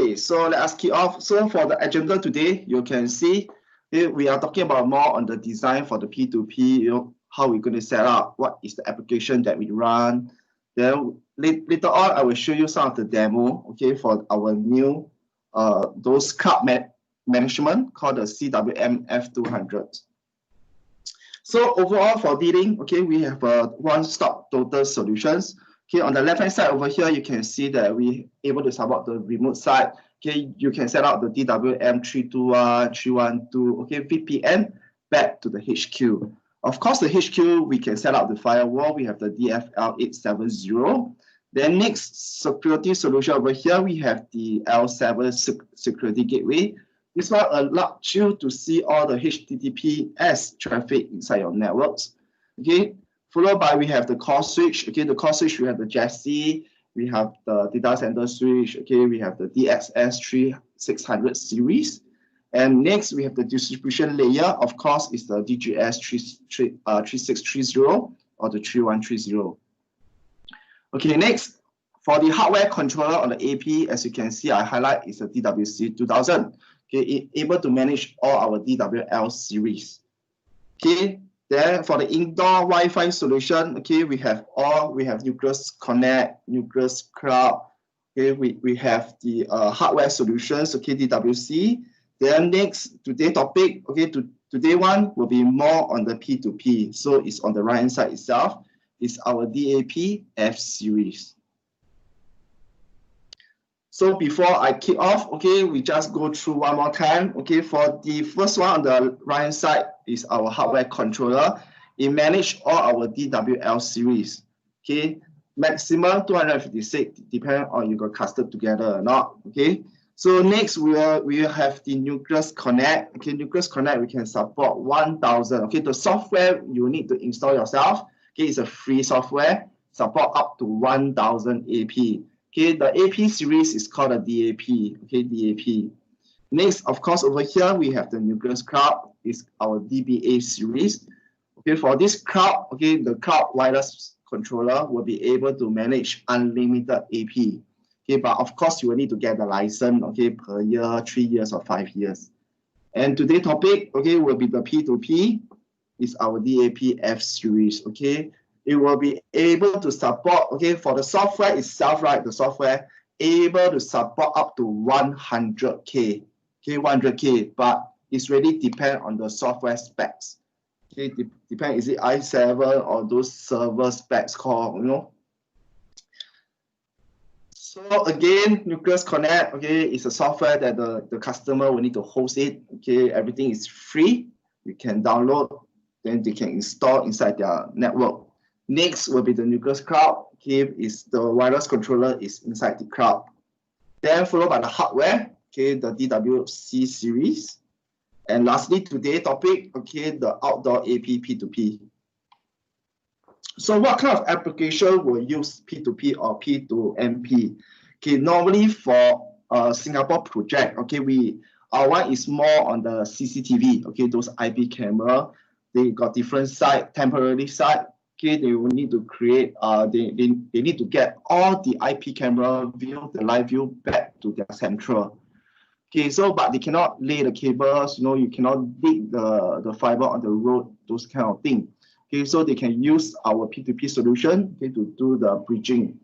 Okay, so let us kick off. So for the agenda today, you can see we are talking about more on the design for the P2P, how we're going to set up, what is the application that we run. Then later on, I will show you some of the demo, okay, for our new, those cloud management called the CWMF200. So overall for dealing, okay, we have a one-stop total solutions. Okay, on the left-hand side over here, you can see that we able to support the remote side. Okay, you can set up the DWM 321, 312, okay, VPN back to the HQ. Of course, the HQ, we can set up the firewall. We have the DFL 870. Then next security solution over here, we have the L7 security gateway. This one allows you to see all the HTTPS traffic inside your networks. Okay, followed by we have the core switch. Okay, the core switch, we have the Jesse, we have the data center switch. Okay, we have the DXS 3600 series. And next, we have the distribution layer. Of course, is the DGS 3630 or the 3130. Okay, next, for the hardware controller on the AP, as you can see, I highlight is the DWC 2000. Okay, able to manage all our DWL series. Okay, then for the indoor Wi-Fi solution, okay, we have Nucleus Connect, Nucleus Cloud. Okay, we have the hardware solutions, okay, DWC. Then next, today topic, okay, today one will be more on the P2P. So it's on the right hand side itself. It's our DAP F series. So before I kick off, okay, we just go through one more time. Okay, for the first one on the right hand side is our hardware controller. It manages all our DWL series. Okay, maximum 256, depending on you got clustered together or not. Okay, so next we will have the Nucleus Connect. Okay, Nucleus Connect, we can support 1000. Okay, the software you need to install yourself. Okay, it's a free software, support up to 1000 AP. Okay, the AP series is called a DAP. Okay, DAP. Next, of course, over here we have the Nucleus Cloud. Is our DBA series. Okay, for this cloud, okay, the cloud wireless controller will be able to manage unlimited AP. Okay, but of course you will need to get the license. Okay, per year, 3 years or 5 years. And today's topic, okay, will be the P2P. Is our DAP F series. Okay. It will be able to support, okay, for the software itself, right? The software able to support up to 100K, okay, 100K, but it's really depend on the software specs. Okay, depend, is it i7 or those server specs called, So again, Nucleus Connect, okay, is a software that the customer will need to host it. Okay, everything is free. You can download, then they can install inside their network. Next will be the Nucleus Cloud. Okay, is the wireless controller is inside the cloud. Then followed by the hardware, okay, the DWC series. And lastly, today's topic, okay, the outdoor AP P2P. So what kind of application will use P2P or P2mP? Okay, normally for Singapore project, okay, our one is more on the CCTV, okay, those IP camera. They got different site, temporary site. Okay, they will need to create, they need to get all the IP camera view, the live view back to their central. Okay, so, but they cannot lay the cables, you cannot dig the fiber on the road, those kind of things. Okay, so they can use our P2P solution, okay, to do the bridging.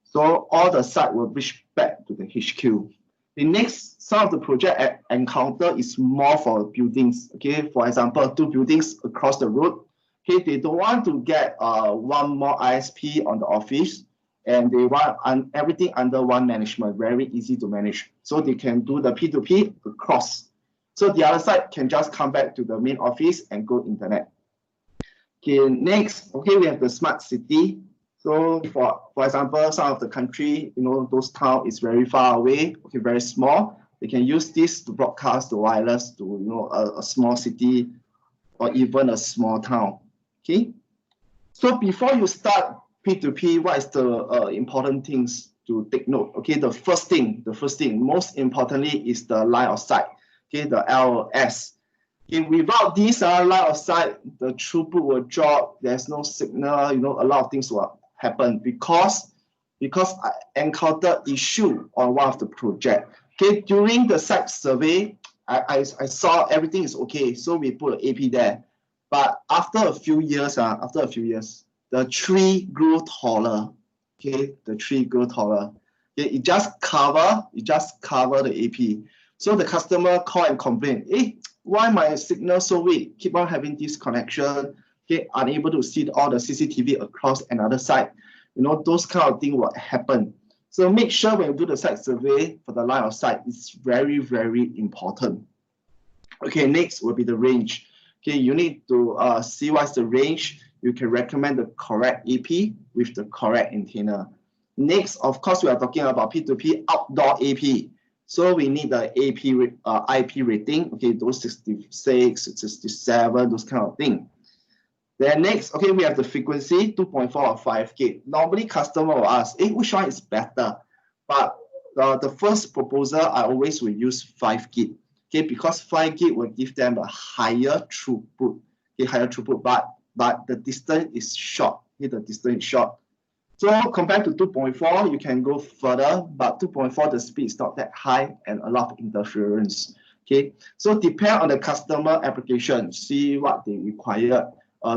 So all the site will bridge back to the HQ. The next, some of the project encounter is more for buildings. Okay, for example, 2 buildings across the road. Okay, they don't want to get one more ISP on the office, and they want everything under one management, very easy to manage. So they can do the P2P across. So the other side can just come back to the main office and go internet. Okay, next, okay, we have the smart city. So for example, some of the country, those town is very far away, okay, very small. They can use this to broadcast the wireless to, a small city or even a small town. Okay, so before you start P2P, what is the important things to take note? Okay, the first thing, most importantly is the line of sight. Okay, the LOS. Okay, without this line of sight, the throughput will drop. There's no signal. A lot of things will happen because I encountered issue on one of the project. Okay, during the site survey, I saw everything is okay, so we put an AP there. But after a few years, the tree grew taller. Okay, the tree grew taller. Okay, it just cover the AP. So the customer call and complain, hey, why my signal so weak? Keep on having disconnection. Okay, unable to see all the CCTV across another site. You know, those kind of things will happen. So make sure when you do the site survey for the line of sight, it's very, very important. Okay, next will be the range. Okay, you need to see what's the range. You can recommend the correct AP with the correct antenna. Next, of course, we are talking about P2P outdoor AP. So we need the IP rating. Okay, those 66, 67, those kind of thing. Then next, okay, we have the frequency 2.4 or 5 gig. Normally, customer will ask, hey, which one is better? But the first proposal, I always will use 5 gig. Okay, because 5 gig will give them a higher throughput. Okay, higher throughput, but the distance is short. Okay, the distance is short. So compared to 2.4, you can go further, but 2.4, the speed is not that high and a lot of interference. Okay, so depend on the customer application, see what they require.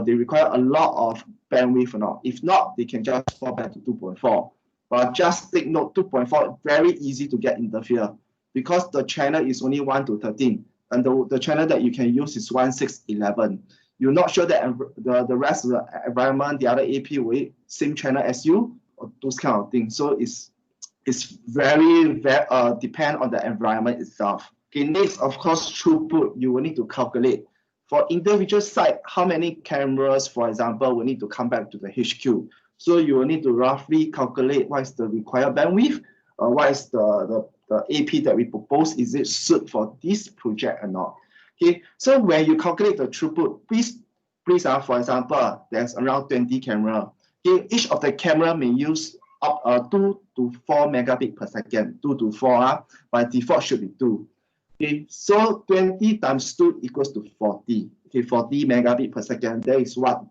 They require a lot of bandwidth or not. If not, they can just fall back to 2.4. But just take note, 2.4 very easy to get interfere because the channel is only 1 to 13, and the channel that you can use is 1, 6, 11. You're not sure that the rest of the environment, the other AP will same channel as you, or those kind of things. So it's very depend on the environment itself. Okay, next, of course, throughput, you will need to calculate. For individual site, how many cameras, for example, will need to come back to the HQ. So you will need to roughly calculate what is the required bandwidth, what is the AP that we propose, is it suit for this project or not. Okay, so when you calculate the throughput, please, for example, there's around 20 camera. Okay, each of the camera may use up 2 to 4 megabit per second, 2 to 4, by default should be 2. Okay, so 20 times 2 equals to 40. Okay, 40 megabit per second. That is what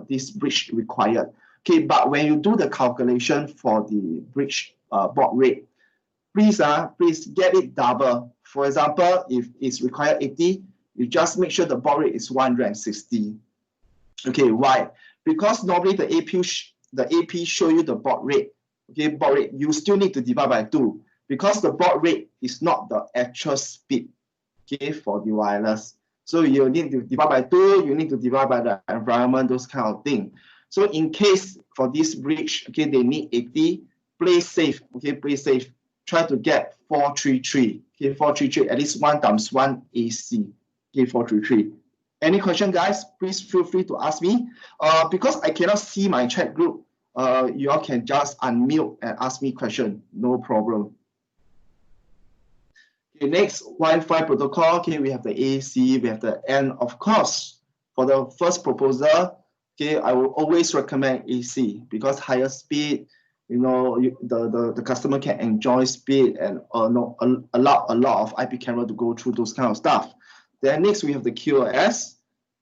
this bridge required. Okay, but when you do the calculation for the bridge baud rate, please get it double. For example, if it's required 80, you just make sure the baud rate is 160. Okay, why? Because normally the AP show you the baud rate. Okay, baud rate, you still need to divide by 2. Because the baud rate is not the actual speed, okay, for the wireless. So you need to divide by 2, you need to divide by the environment, those kind of things. So in case for this bridge, okay, they need 80, play safe, okay, play safe. Try to get 433, okay, 433, at least 1 times 1 AC, okay, 433. Any question, guys? Please feel free to ask me. Because I cannot see my chat group, you all can just unmute and ask me question, no problem. Okay, next, Wi-Fi protocol. Okay, we have the AC, we have the N. Of course, for the first proposal, okay, I will always recommend AC because higher speed, you know, the customer can enjoy speed and allow a lot of IP camera to go through those kind of stuff. Then next, we have the QoS.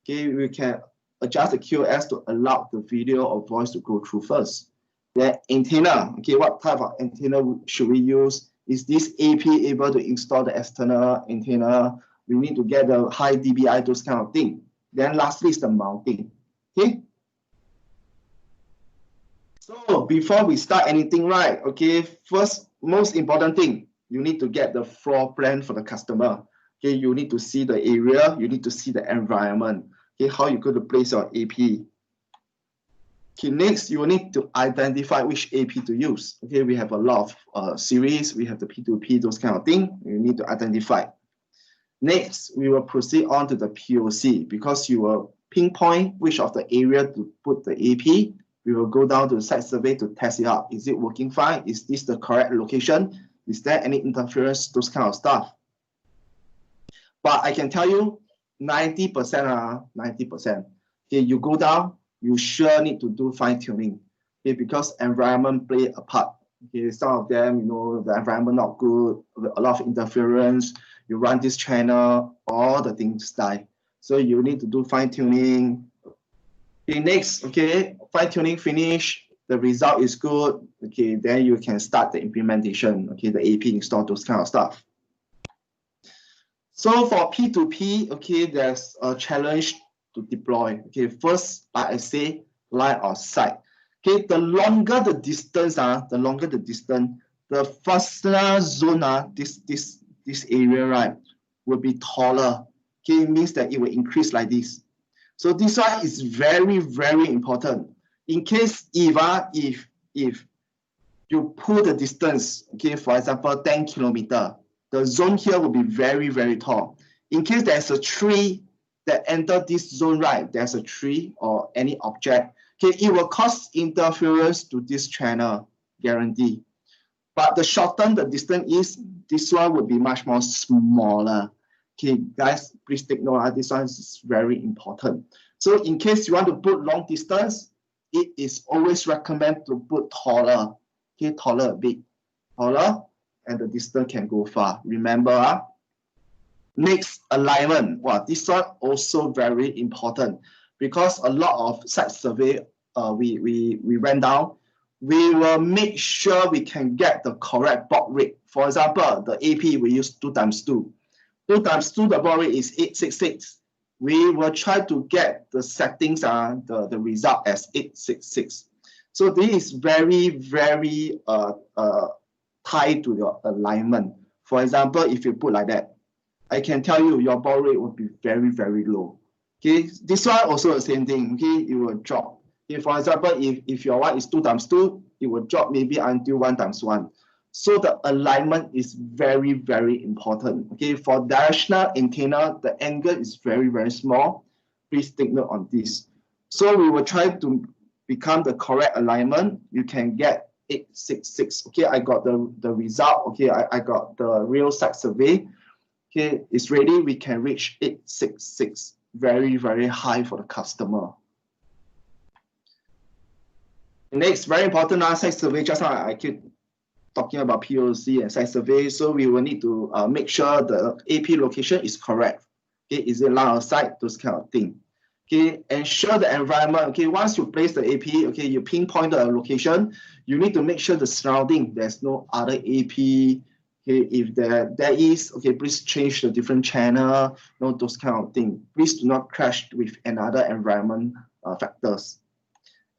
Okay, we can adjust the QoS to allow the video or voice to go through first. Then antenna. Okay, what type of antenna should we use? Is this AP able to install the external antenna? We need to get the high dBi, those kind of thing. Then lastly is the mounting. Okay. So before we start anything, right? Okay, first, most important thing, you need to get the floor plan for the customer. Okay, you need to see the area, you need to see the environment. Okay, how you're going to place your AP. Okay, next, you will need to identify which AP to use. Okay, we have a lot of series, we have the P2P, those kind of things. You need to identify. Next, we will proceed on to the POC because you will pinpoint which of the area to put the AP. We will go down to the site survey to test it out. Is it working fine? Is this the correct location? Is there any interference? Those kind of stuff. But I can tell you 90%, 90%. Okay, you go down, you sure need to do fine tuning. Okay, because environment play a part. Okay, some of them, you know, the environment not good, a lot of interference. You run this channel, all the things die. So you need to do fine tuning. Okay, next, okay, fine tuning finish. The result is good. Okay, then you can start the implementation. Okay, the AP install, those kind of stuff. So for P2P, okay, there's a challenge to deploy. Okay, first, like I say, line of sight. Okay, the longer the distance, the faster zone, this area, right, will be taller. Okay, it means that it will increase like this. So this one is very, very important. In case if you pull the distance, okay, for example, 10 kilometers, the zone here will be very, very tall. In case there's a tree that enter this zone, right, there's a tree or any object, okay, it will cause interference to this channel, guarantee. But the shorten the distance is, this one would be much more smaller. Okay, guys, please take note, this one is very important. So in case you want to put long distance, it is always recommended to put taller. Okay, taller a bit, taller, and the distance can go far. Remember, next, alignment. Wow, this one also very important because a lot of site survey we went down. We will make sure we can get the correct baud rate. For example, the AP we use 2x2. 2x2, the baud rate is 866. We will try to get the settings the result as 866. So this is very, very tied to your alignment. For example, if you put like that, I can tell you your baud rate will be very, very low. Okay, this one also the same thing. Okay, it will drop. Okay, for example, if your one is 2x2, it will drop maybe until 1x1. So the alignment is very, very important. Okay, for directional antenna, the angle is very, very small. Please take note on this. So we will try to become the correct alignment. You can get 866. Okay, I got the result. Okay, I got the real site survey. Okay, it's ready. We can reach 866. Very, very high for the customer. Next, very important site survey. Just now I keep talking about POC and site survey. So we will need to make sure the AP location is correct. Okay, is it line of sight? Those kind of things. Okay, ensure the environment. Okay, once you place the AP, okay, you pinpoint the location. You need to make sure the surrounding there's no other AP. Okay, if there is, okay, please change the different channel. Those kind of things. Please do not crash with another environment factors.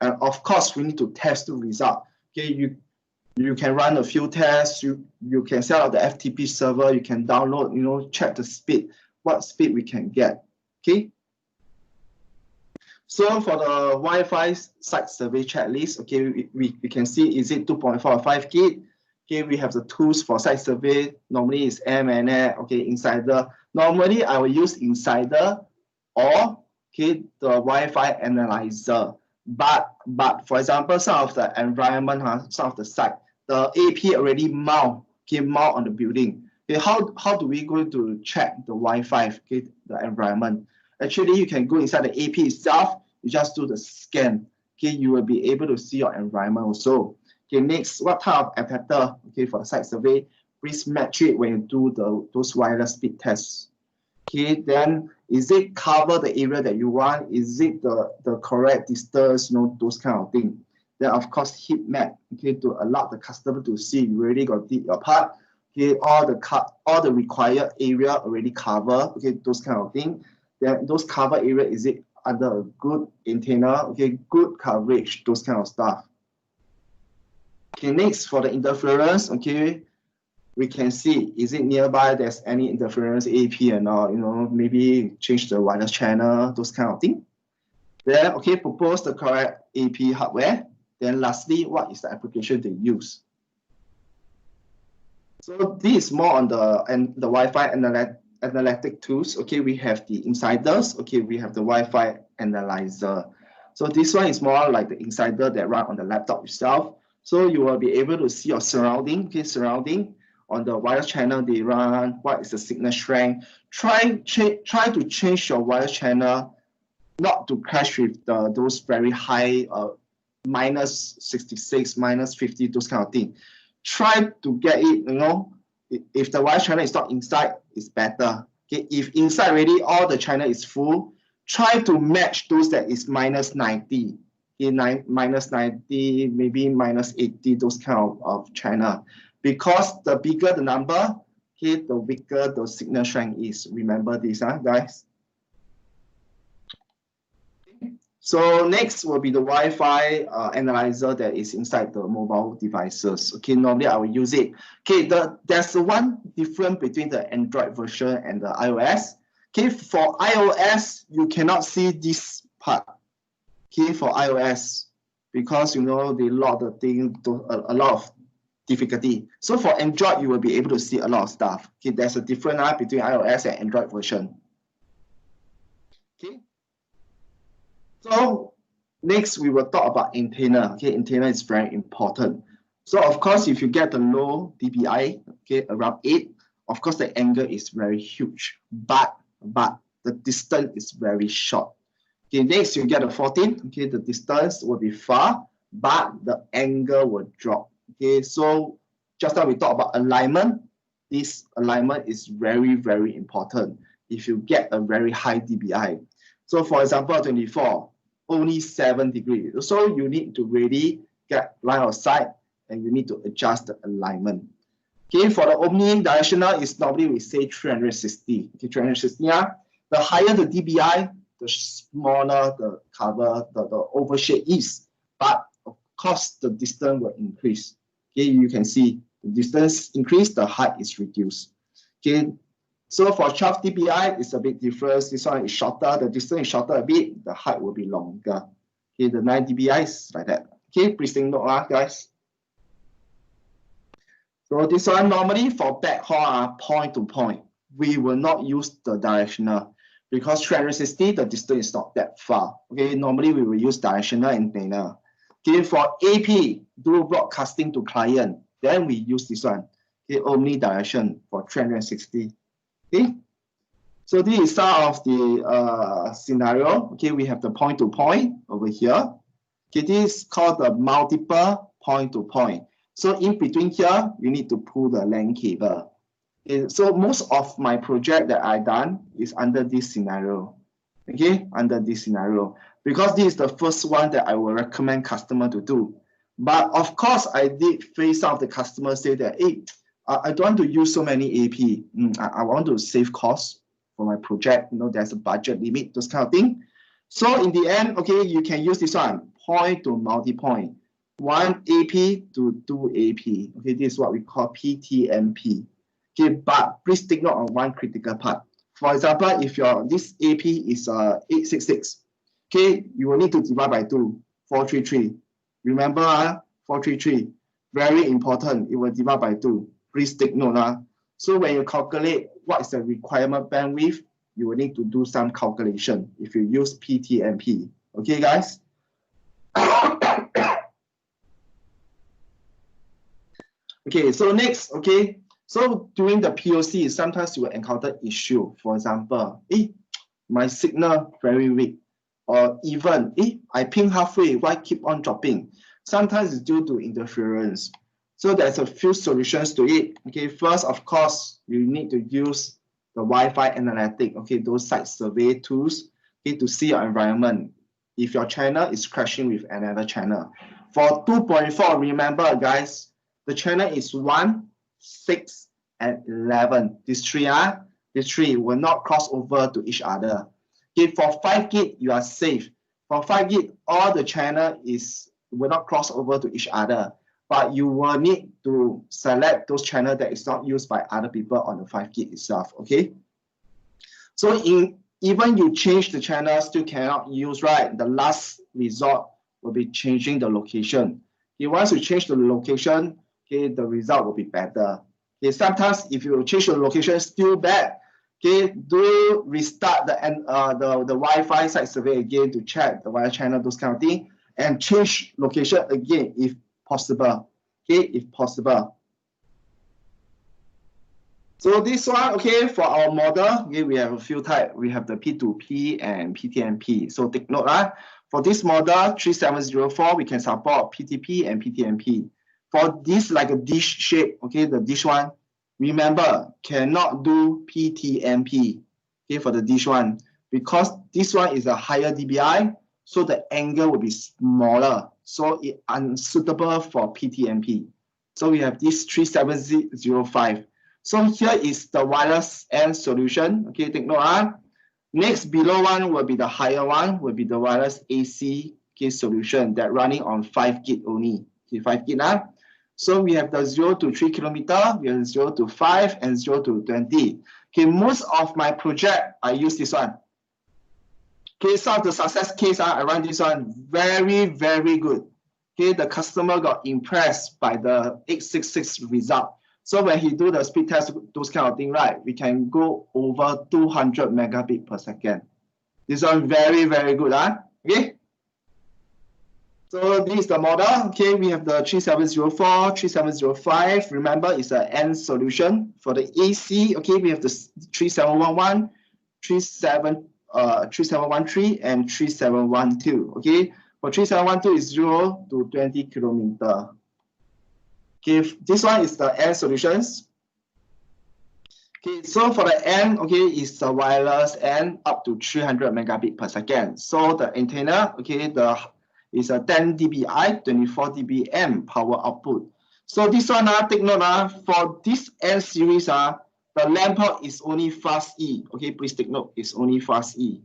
And of course, we need to test the result. Okay, you can run a few tests. You can set up the FTP server. You can download. Check the speed. What speed we can get. Okay. So for the Wi-Fi site survey checklist, okay, we can see is it 2.4 or 5 gig. Okay, we have the tools for site survey. Normally it's MNet, okay, Insider. Normally I will use Insider or okay the Wi-Fi Analyzer. But for example, some of the environment, some of the site, the AP already mount on the building. Okay, how do we go to check the Wi-Fi, okay, the environment? Actually, you can go inside the AP itself. You just do the scan. Okay, you will be able to see your environment also. Okay, next, what type of adapter? Okay, for the site survey, please match it when you do those wireless speed tests. Okay, then is it cover the area that you want? Is it the correct distance? Those kind of things. Then of course heat map. Okay, to allow the customer to see you already got did your part. Okay, all the required area already cover. Okay, those kind of things. Then those cover area, is it under a good antenna? Okay, good coverage. Those kind of stuff. Okay, next for the interference. Okay, we can see, is it nearby, there's any interference, AP and all, maybe change the wireless channel, those kind of things. Then, okay, propose the correct AP hardware. Then lastly, what is the application they use? So this is more on the Wi-Fi analytic tools. Okay, we have the Insiders. Okay, we have the Wi-Fi Analyzer. So this one is more like the Insider that run on the laptop itself. So you will be able to see your surrounding, okay, surrounding. On the wireless channel they run, what is the signal strength. Try to change your wireless channel not to clash with those very high minus 66, minus 50, those kind of things. Try to get it, if the wireless channel is not inside, it's better. Okay, if inside already all the channel is full, try to match those that is minus 90. Okay, minus 90, maybe minus 80, those kind of channel. Because the bigger the number, okay, the weaker the signal strength is. Remember this, guys. So next will be the Wi-Fi analyzer that is inside the mobile devices. Okay, normally I will use it. Okay, there's one difference between the Android version and the iOS. Okay, for iOS, you cannot see this part. Okay, for iOS, because you know they lock the thing to a lot of difficulty. So for Android, you will be able to see a lot of stuff. Okay, there's a difference between iOS and Android version. Okay. So next we will talk about antenna. Okay, antenna is very important. So of course, if you get the low dBi, okay, around 8, of course the angle is very huge, but the distance is very short. Okay, next you get a 14. Okay, the distance will be far, but the angle will drop. Okay, so just now we talked about alignment. This alignment is very, very important if you get a very high dBi. So for example, 24, only 7 degrees. So you need to really get line of sight and you need to adjust the alignment. Okay, for the omnidirectional is normally we say 360. Okay, 360. The higher the dBi, the smaller the cover, the overshed is. But of course, the distance will increase. Okay, you can see the distance increase, the height is reduced. Okay. So for 12 dBi, it's a bit different. This one is shorter, the distance is shorter a bit, the height will be longer. Okay, the 9 dBi is like that. Okay, please take note, guys. So this one normally for backhaul, point to point, we will not use the directional because 360, the distance is not that far. Okay, normally we will use directional antenna. Okay, for AP, dual broadcasting to client, then we use this one. Okay, omnidirection for 360. Okay, so this is some of the scenario. Okay, we have the point to point over here. Okay, this is called the multiple point to point. So in between here, you need to pull the LAN cable. Okay, so most of my project that I done is under this scenario. Okay, under this scenario, because this is the first one that I will recommend customer to do. But of course, I did face some of the customers say that, hey, I don't want to use so many AP. I want to save costs for my project. You know, there's a budget limit, those kind of thing. So in the end, okay, you can use this one, point to multi-point. One AP to 2 AP. Okay, this is what we call PtmP. Okay, but please take note of one critical part. For example, if this AP is 866, okay, you will need to divide by 2, 433. Remember, 433, very important. It will divide by 2. Please take note. So when you calculate what is the requirement bandwidth, you will need to do some calculation if you use PtmP. Okay, guys? Okay, so next, okay. So during the POC, sometimes you will encounter issue. For example, my signal very weak. Or even, I ping halfway, why keep on dropping? Sometimes it's due to interference. So there's a few solutions to it. Okay, first, of course, you need to use the Wi-Fi analytic, okay, those site survey tools, okay, to see your environment. If your channel is crashing with another channel. For 2.4, remember, guys, the channel is 1, 6, and 11. These three will not cross over to each other. Okay, for 5 gig, you are safe. For 5 gig, all the channel will not cross over to each other. But you will need to select those channels that is not used by other people on the 5 gig itself, okay? So even you change the channel, still cannot use, right? The last resort will be changing the location. Okay, once you change the location, okay, the result will be better. Okay, sometimes if you change the location, still bad. Okay, do restart the Wi-Fi site survey again to check the Wi-Fi channel, those kind of things, and change location again if possible. Okay, if possible. So this one, okay, for our model, okay, we have a few types. We have the P2P and PtmP. So take note, for this model 3704, we can support PtP and PtmP. For this like a dish shape, okay, the dish one, remember, cannot do PtmP, okay, for the dish one, because this one is a higher dBi, so the angle will be smaller, so it's unsuitable for PtmP. So we have this 3705. So here is the wireless N solution. Okay, take note. Next, below one will be the higher one, will be the wireless AC solution that running on 5 gig only. Okay, 5 gig. So we have the 0 to 3 kilometer, we have 0 to 5 and 0 to 20. Okay, most of my project, I use this one. Okay, some of the success case, I run this one very, very good. Okay, the customer got impressed by the 866 result. So when he do the speed test, those kind of thing, right, we can go over 200 megabit per second. This one very, very good, okay? So this is the model. Okay, we have the 3704, 3705. Remember, it's an N solution. For the AC, okay, we have the 3711, 3713, and 3712. Okay, for 3712 is 0 to 20 kilometer. Okay, this one is the N solutions. Okay, so for the N, okay, is the wireless N up to 300 megabit per second. So the antenna, okay, is a 10 dBi, 24 dBm power output. So this one, take note, for this N series, the LAN port is only fast E. Okay, please take note, it's only fast E.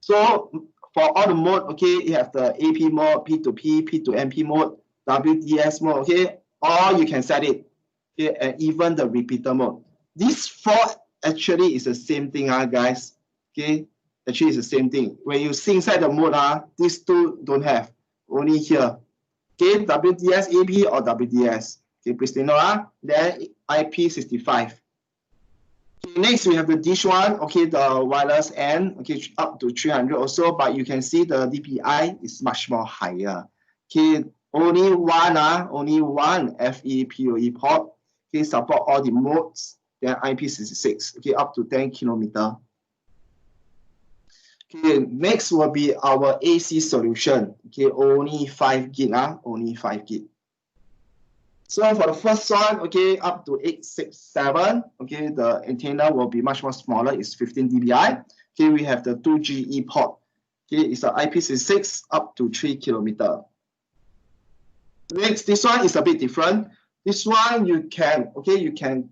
So for all the mode, okay, you have the AP mode, P2P, P2MP mode, WDS mode, okay, or you can set it, okay, and even the repeater mode. This four actually is the same thing, guys. Okay, actually it's the same thing. When you see inside the mode, these two don't have. Only here. Okay, WDS AP or WDS. Okay, please know. Then IP65. Okay, next we have the dish one. Okay, the wireless N. Okay, up to 300 also, but you can see the DPI is much more higher. Okay, only one FE PoE port. Okay, support all the modes. Then IP66. Okay, up to 10 kilometer. Okay, next will be our AC solution. Okay, only 5 gig, only 5 gig. So for the first one, okay, up to 867. Okay, the antenna will be much more smaller. It's 15 dBi. Okay, we have the 2GE port. Okay, it's an IP66 up to 3 kilometer. Next, this one is a bit different. This one you can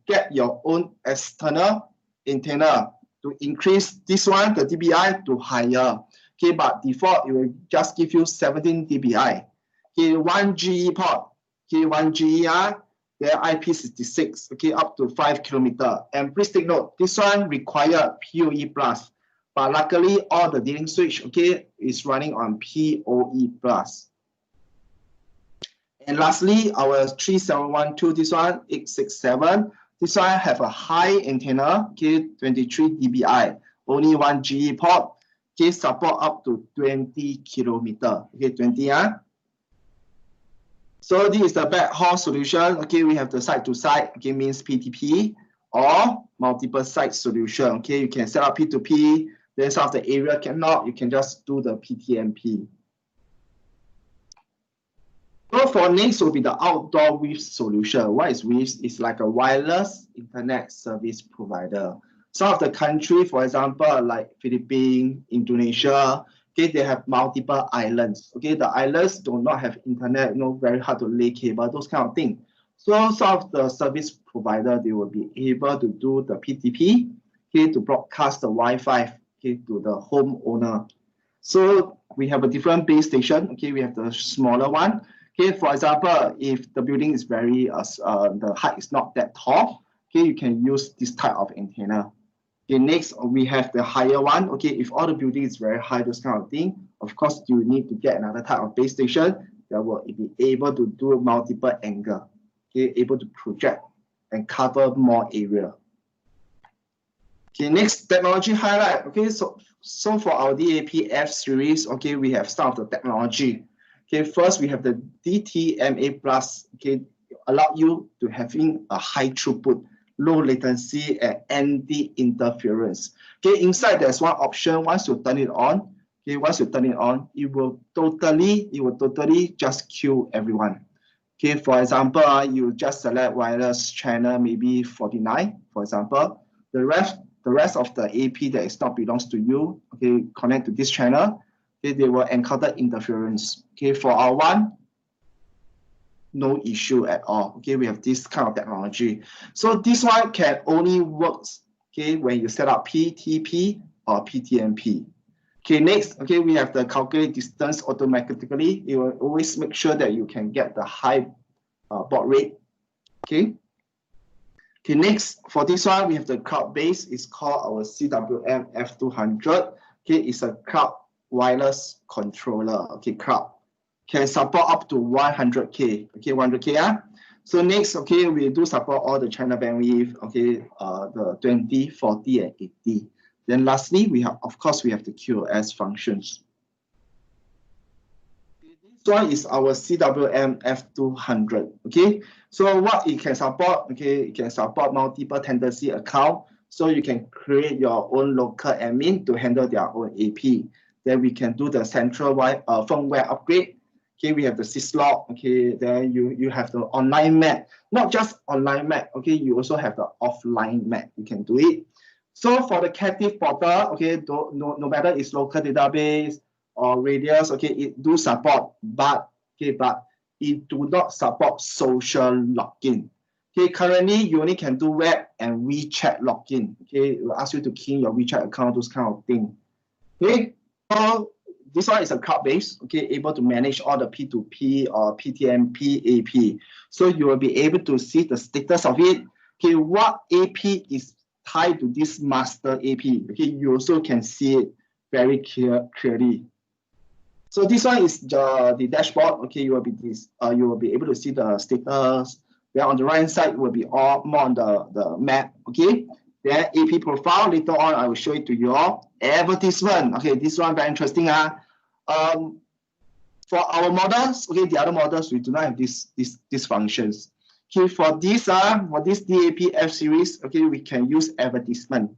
get your own external antenna to increase this one, the dBi, to higher. Okay, but default, it will just give you 17 dBi. Okay, 1 GE port. Okay, 1 GE, their IP66, okay, up to 5 kilometer. And please take note, this one require PoE plus. But luckily, all the dealing switch, okay, is running on PoE plus. And lastly, our 3712, this one, 867. This one have a high antenna, okay, 23 dBi, only 1 GE port, okay, support up to 20 kilometer, okay, 20, So this is the backhaul solution, okay, we have the side-to-side, okay, means PtP, or multiple site solution, okay, you can set up P2P, then some of the area cannot, you can just do the PtmP. So for next will be the outdoor WISP solution. What is WISP? It's like a wireless internet service provider. Some of the country, for example, like Philippines, Indonesia, okay, they have multiple islands. Okay, the islands do not have internet, very hard to lay cable, those kind of things. So some of the service provider, they will be able to do the PtP, okay, to broadcast the Wi-Fi, okay, to the homeowner. So we have a different base station. Okay, we have the smaller one. Okay, for example, if the building is very, the height is not that tall, okay, you can use this type of antenna. Okay, next we have the higher one. Okay, if all the building is very high, those kind of thing, of course, you need to get another type of base station that will be able to do multiple angle, okay, able to project and cover more area. Okay, next technology highlight. Okay, so for our DAP F series, okay, we have some of the technology. Okay, first we have the PtmA plus, okay, allow you to having a high throughput, low latency, and anti-interference. Okay, inside there's one option. Once you turn it on, okay, it will totally just kill everyone. Okay, for example, you just select wireless channel maybe 49, for example. The rest of the AP that is not belongs to you, okay, connect to this channel. Okay, they will encounter interference. Okay, for our one, no issue at all. Okay, we have this kind of technology. So this one can only work, okay, when you set up PtP or PtmP. Okay, next, okay, we have the calculate distance automatically. You will always make sure that you can get the high baud rate. Okay. Okay, next, for this one, we have the cloud base. It's called our CWM-F200. Okay, it's a cloud wireless controller. Okay, cloud can support up to 100K. Okay, 100K. So next, okay, we do support all the channel bandwidth. Okay, the 20, 40, and 80. Then lastly, we have, of course, we have the QoS functions. This one is our CWM-F200. Okay, so what it can support? Okay, it can support multiple tenancy account. So you can create your own local admin to handle their own AP. Then we can do the central firmware upgrade. Okay, we have the syslog. Okay, then you have the online map. Not just online map. Okay, you also have the offline map. You can do it. So for the captive portal, okay, no matter it's local database or radius, okay, it do support, but it do not support social login. Okay, currently you only can do web and WeChat login. Okay, it will ask you to key in your WeChat account, those kind of thing. Okay, so this one is a cloud-based, okay, able to manage all the P2P or PtmP AP. So you will be able to see the status of it. Okay, what AP is tied to this master AP. Okay, you also can see it very clearly. So this one is the dashboard. Okay, you will be able to see the status. Then on the right side will be all more on the map. Okay, then AP profile. Later on, I will show it to you all. Advertisement. Okay, this one very interesting. For our models, okay, the other models we do not have these functions. Okay, for this DAP F series, okay, we can use advertisement,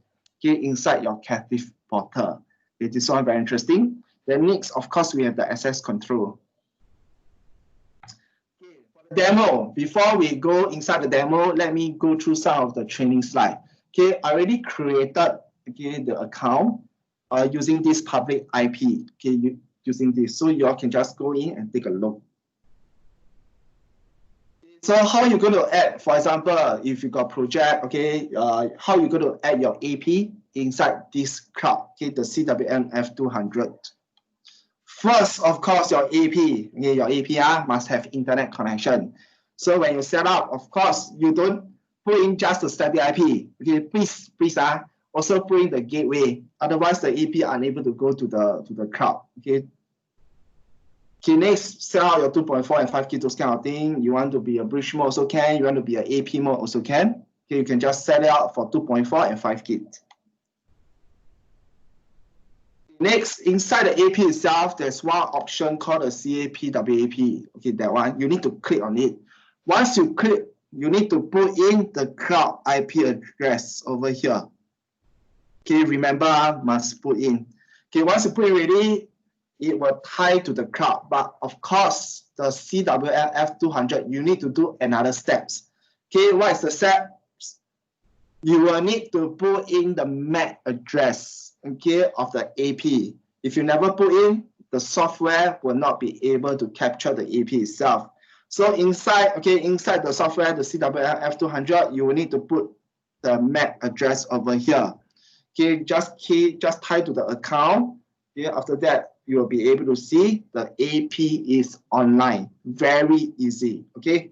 okay, inside your captive portal. Okay, this one very interesting. Then next, of course, we have the access control. Okay, for the demo, before we go inside the demo, let me go through some of the training slides. Okay, I already created, okay, the account using this public IP. Okay, using this, so you all can just go in and take a look. So how are you going to add, for example, if you got project, okay, how are you going to add your AP inside this cloud, okay, the CWM-F200? First, of course, your AP, okay, your API must have internet connection. So when you set up, of course, you don't put in just the static IP, okay, please, also put in the gateway, otherwise the AP are unable to go to the cloud, okay. Okay, next, set out your 2.4 and 5 gig, those kind of thing. You want to be a bridge mode also can. You want to be an AP mode also can. Okay, you can just set it out for 2.4 and 5 gig. Next, inside the AP itself, there's one option called a CAP-WAP. Okay, that one, you need to click on it. Once you click, you need to put in the cloud IP address over here. Okay, remember, must put in. Okay, once you put it ready, it will tie to the cloud. But of course, the CWM-F200, you need to do another steps. Okay, what is the steps? You will need to put in the MAC address, okay, of the AP. If you never put in, the software will not be able to capture the AP itself. So inside, okay, inside the software, the CWM-F200, you will need to put the MAC address over here. Okay, just tie to the account. Okay, after that, you will be able to see the AP is online. Very easy, okay?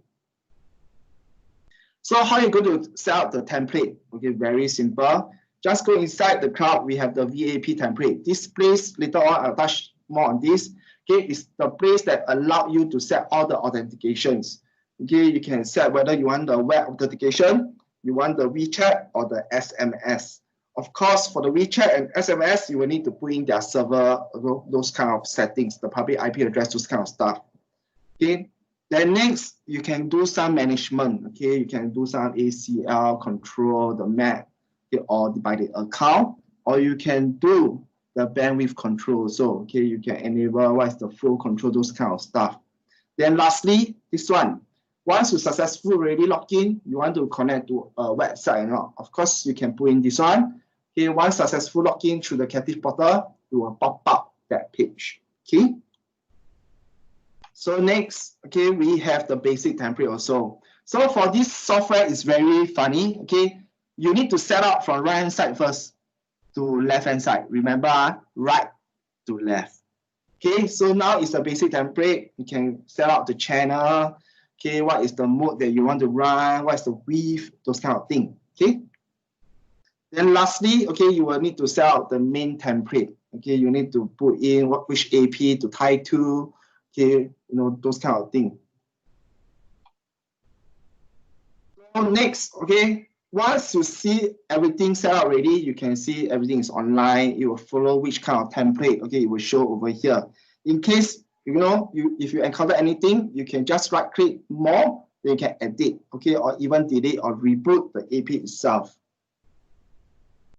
So how are you going to set up the template? Okay, very simple. Just go inside the cloud, we have the VAP template. This place, later on, I'll touch more on this. Okay, is the place that allow you to set all the authentications. Okay, you can set whether you want the web authentication, you want the WeChat or the SMS. Of course, for the WeChat and SMS, you will need to put in their server, those kind of settings, the public IP address, those kind of stuff. Okay. Then next, you can do some management. Okay, you can do some ACL control, the MAC, okay, or by the account, or you can do the bandwidth control. So, okay, you can enable what is the flow control, those kind of stuff. Then lastly, this one. Once you successfully already log in, you want to connect to a website, you know, of course, you can put in this one. Okay, once successful login through the captive portal, it will pop up that page. Okay. So next, okay, we have the basic template also. So for this software, it's very funny, okay? You need to set up from right-hand side first to left-hand side. Remember, right to left. Okay, so now it's a basic template. You can set up the channel. Okay, what is the mode that you want to run? What is the width? Those kind of things. Okay. Then lastly, okay, you will need to set up the main template. Okay, you need to put in which AP to tie to. Okay, those kind of things. So next, okay, once you see everything set up already, you can see everything is online. It will follow which kind of template. Okay, it will show over here. In case if you encounter anything, you can just right click more, then you can edit, okay, or even delete or reboot the AP itself.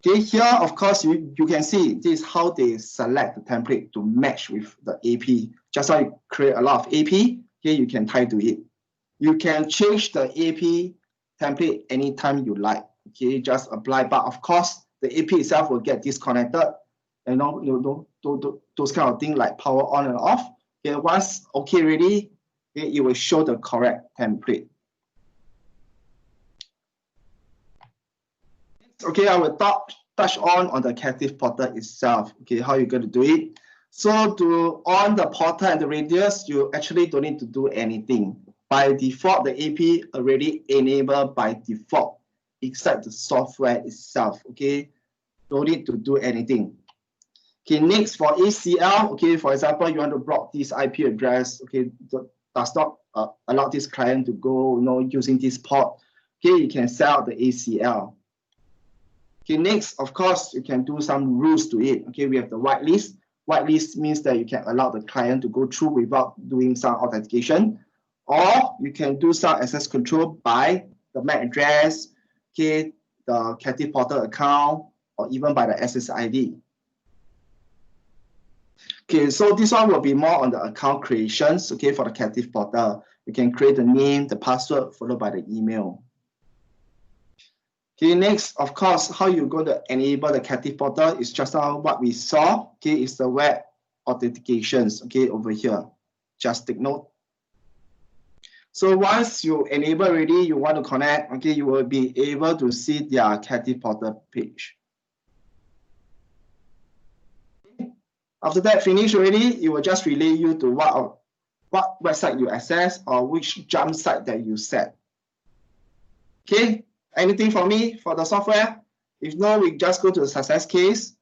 Okay, here of course you can see this is how they select the template to match with the AP. Just like you create a lot of AP, here you can tie to it. You can change the AP template anytime you like. Okay, just apply. But of course, the AP itself will get disconnected. And those kind of things like power on and off. Okay, once okay ready, okay, it will show the correct template. Okay, I will touch on the captive portal itself. Okay, how you're going to do it. So to on the portal and the radius, you actually don't need to do anything. By default, the AP already enabled by default inside the software itself. Okay, don't need to do anything. Okay, next for ACL. Okay, for example, you want to block this IP address. Okay, does not allow this client to go, using this port. Okay, you can set out the ACL. Okay, next, of course, you can do some rules to it. Okay, we have the whitelist. Whitelist means that you can allow the client to go through without doing some authentication, or you can do some access control by the MAC address, okay, the captive portal account, or even by the SSID. Okay, so this one will be more on the account creations. Okay, for the captive portal, you can create the name, the password, followed by the email. Okay, next, of course, how you're going to enable the captive portal is just now what we saw. Okay, is the web authentications. Okay, over here. Just take note. So once you enable already, you want to connect. Okay, you will be able to see their captive portal page. After that finish already, it will just relay you to what website you access or which jump site that you set. Okay, anything for me for the software? If not, we just go to the success case.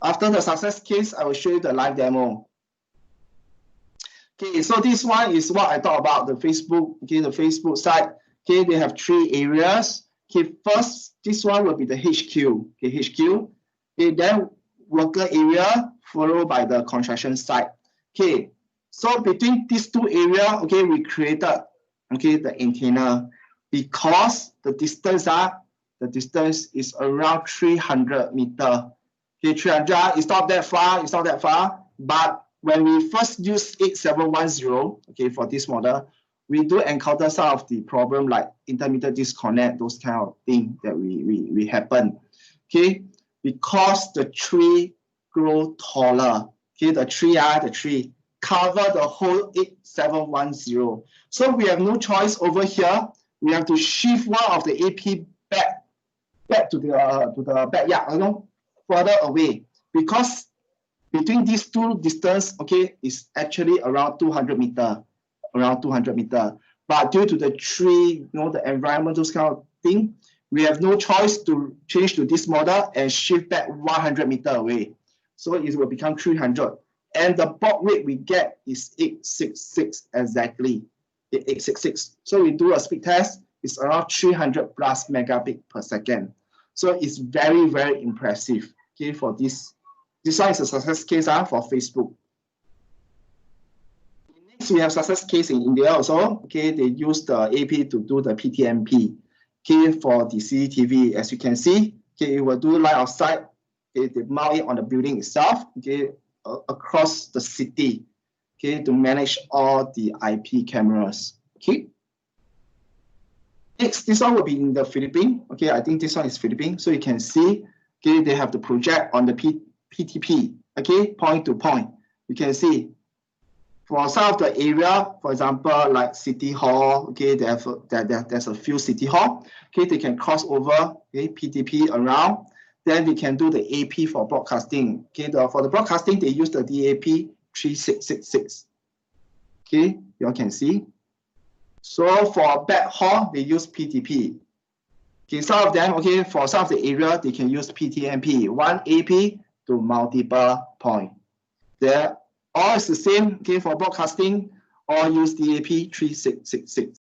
After the success case, I will show you the live demo. Okay, so this one is what I thought about the Facebook. Okay, the Facebook site. Okay, they have 3 areas. Okay, first, this one will be the HQ. Okay, HQ. Okay, then worker area, followed by the construction site. Okay, so between these 2 areas, okay, we created the antenna because the distance is around 300 meters. Okay, 300 is not that far, but when we first use 8710, okay, for this model, we do encounter some of the problem like intermittent disconnect, those kind of things that we happen. Okay, because the tree grow taller. Okay, the tree cover the whole 8710. So we have no choice over here. We have to shift one of the AP back to the backyard, further away, because between these 2 distance, okay, is actually around 200 meters, But due to the tree, the environment, those kind of thing, we have no choice to change to this model and shift back 100 meters away. So it will become 300. And the baud rate we get is 866 exactly. 866. So we do a speed test, it's around 300 plus megabit per second. So it's very, very impressive. Okay, for this. This one is a success case for Facebook. Next, we have success case in India also. Okay, they use the AP to do the PtmP. Okay, for the CCTV, as you can see, okay, it will do line of sight. Okay, they mount it on the building itself. Okay, across the city. Okay, to manage all the IP cameras. Okay. Next, this one will be in the Philippines. Okay, I think this one is Philippines. So you can see, okay, they have the project on the PtP. Okay, point to point. You can see For some of the area, for example, like City Hall, okay, there's a few City Hall, okay, they can cross over, okay, PtP around. Then we can do the AP for broadcasting. Okay, for the broadcasting, they use the DAP 3666. Okay, you all can see. So for backhaul, they use PtP. Okay, some of them, okay, for some of the area, they can use PtmP, one AP to multiple point. There, all is the same, okay, for broadcasting, all use DAP 3666.